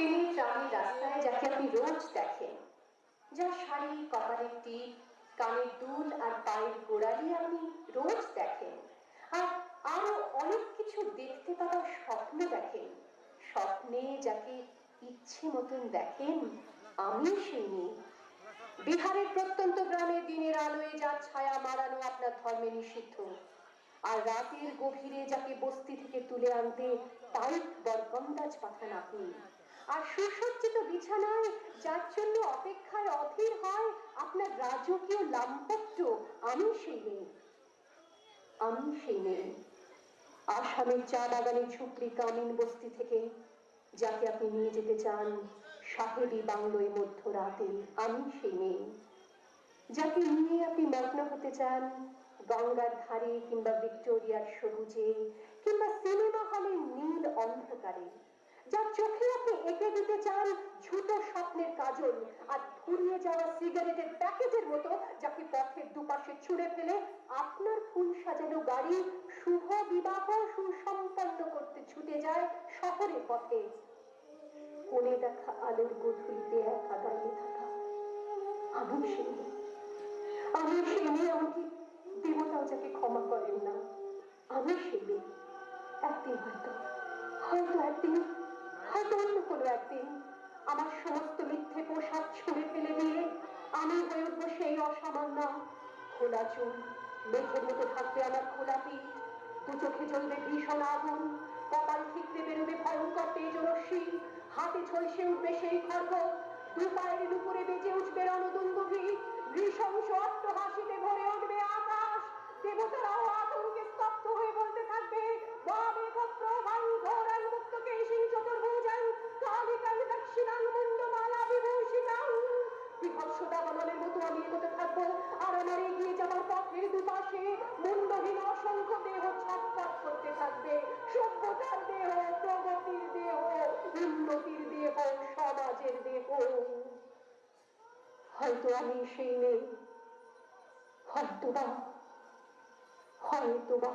ট্রেনে ট্রামে রাস্তায় যাকে আপনি রোজ দেখেন, যার শাড়ি, কপালের টিপ, কানের দুল আর পায়ের গোড়ালি আপনি রোজ দেখেন, আর আরো অনেক কিছু দেখতে পাওয়ার স্বপ্ন দেখেন, স্বপ্নে যাকে ইচ্ছে মতন দেখেন, আমি সেই মেয়ে। বিহারের প্রত্যন্ত গ্রামে দিনের আলোয় যার ছায়া মারানো আপনার ধর্মে নিষিদ্ধ, আর রাতের গভীরে যাকে বস্তি থেকে তুলে আনতে টাইট বরকন্দাজ পাঠান আপনি, আর সুসজ্জিত বিছানায় যার জন্য অপেক্ষায় অধীর হয় আপনার রাজকীয় লাম্পট্য, আমি সেই মেয়ে। আমি সেই মেয়ে। আসামের চা বাগানের ঝুপড়ি কামিন বস্তি থেকে যাকে আপনি নিয়ে যেতে চান সাহেবী বাংলোয় মধ্যরাতে, আমি সেই মেয়ে। যাকে নিয়ে আপনি মগ্ন হতে চান গঙ্গার ধারে কিংবা ভিক্টোরিয়ার সবুজে কিংবা সিনেমা হলের নীল অন্ধকারে, যার চোখে আপনি এঁকে দিতে চান ঝুটো স্বপ্নের কাজল, আর ফুরিয়ে যাওয়া সিগারেটের প্যাকেটের মতো যাকে পথের দুপাশে ছুঁড়ে ফেলে আপনার ফুল সাজানো গাড়ি শুভ বিবাহ সুসম্পন্ন করতে ছুটে যায় শহরের পথে। কোণে দেখা আলোর গধূলিতে একা দাঁড়িয়ে থাকা, আমি সেই মেয়ে। আমি সেই মেয়ে, আমাকে দেবতাও যাকে ক্ষমা করেন না, আমি সেই মেয়ে। একদিন হয়তো একদিন, হয়তো অন্য কোনো একদিন আমার সমস্ত মিথ্যে পোশাক ছুঁড়ে ফেলে দিয়ে আমি হয়ে উঠবো সেই অসামান্য। খোলা চুল, মেঘের মতো থাকবে আমার খোলা পিঠ, দু চোখে জ্বলবে ভীষণ আগুন, কপাল ঠিকরে বেরোবে ভয়ঙ্কর তেজরশ্মি, হাতে ঝলসে উঠবে সেই খড়গ, দু পায়ের উপরে বেজে উঠবে রণদুন্দুভি, নৃশংস অট্টহাসিতে ভরে উঠবে আকাশ। দেবতারাও আতঙ্কে স্তব্ধ হয়ে বলতে থাকবে মতো আমি এগোতে থাকবো, আর আমার এগিয়ে যাবার পথের দুপাশে মুন্ডহীন অসংখ্য দেহ ছটফট করতে থাকবে। সভ্যতার দেহ, প্রগতির দেহ, উন্নতির দেহ, সমাজের দেহ। হয়তো আমি সেই মেয়ে, হয়তোবা, হয়তোবা।